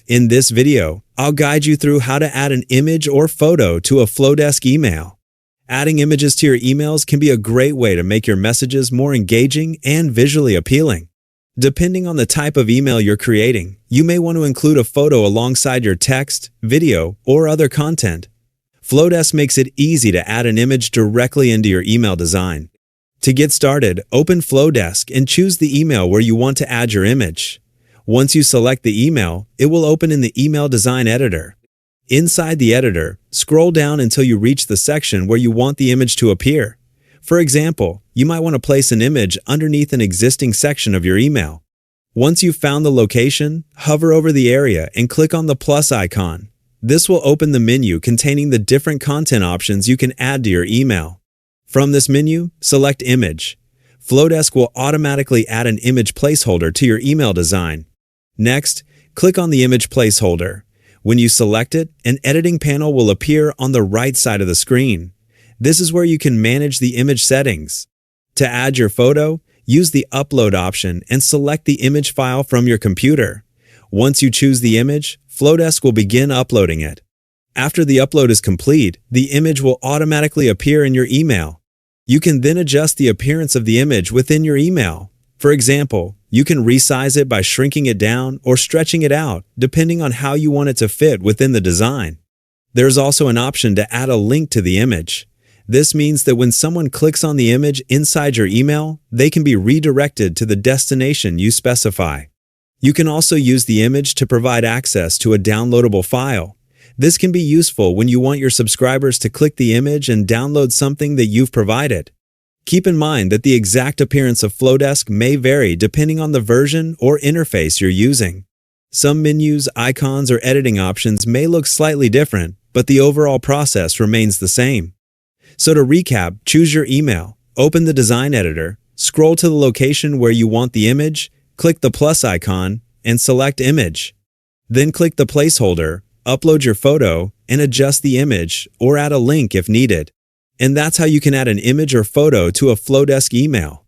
In this video, I'll guide you through how to add an image or photo to a Flodesk email. Adding images to your emails can be a great way to make your messages more engaging and visually appealing. Depending on the type of email you're creating, you may want to include a photo alongside your text, video, or other content. Flodesk makes it easy to add an image directly into your email design. To get started, open Flodesk and choose the email where you want to add your image. Once you select the email, it will open in the Email Design Editor. Inside the editor, scroll down until you reach the section where you want the image to appear. For example, you might want to place an image underneath an existing section of your email. Once you've found the location, hover over the area and click on the plus icon. This will open the menu containing the different content options you can add to your email. From this menu, select Image. Flodesk will automatically add an image placeholder to your email design. Next, click on the image placeholder. When you select it, an editing panel will appear on the right side of the screen. This is where you can manage the image settings. To add your photo, use the Upload option and select the image file from your computer. Once you choose the image, Flodesk will begin uploading it. After the upload is complete, the image will automatically appear in your email. You can then adjust the appearance of the image within your email. For example, you can resize it by shrinking it down or stretching it out, depending on how you want it to fit within the design. There's also an option to add a link to the image. This means that when someone clicks on the image inside your email, they can be redirected to the destination you specify. You can also use the image to provide access to a downloadable file. This can be useful when you want your subscribers to click the image and download something that you've provided. Keep in mind that the exact appearance of Flodesk may vary depending on the version or interface you're using. Some menus, icons, or editing options may look slightly different, but the overall process remains the same. So to recap, choose your email, open the design editor, scroll to the location where you want the image, click the plus icon, and select Image. Then click the placeholder, upload your photo, and adjust the image or add a link if needed. And that's how you can add an image or photo to a Flodesk email.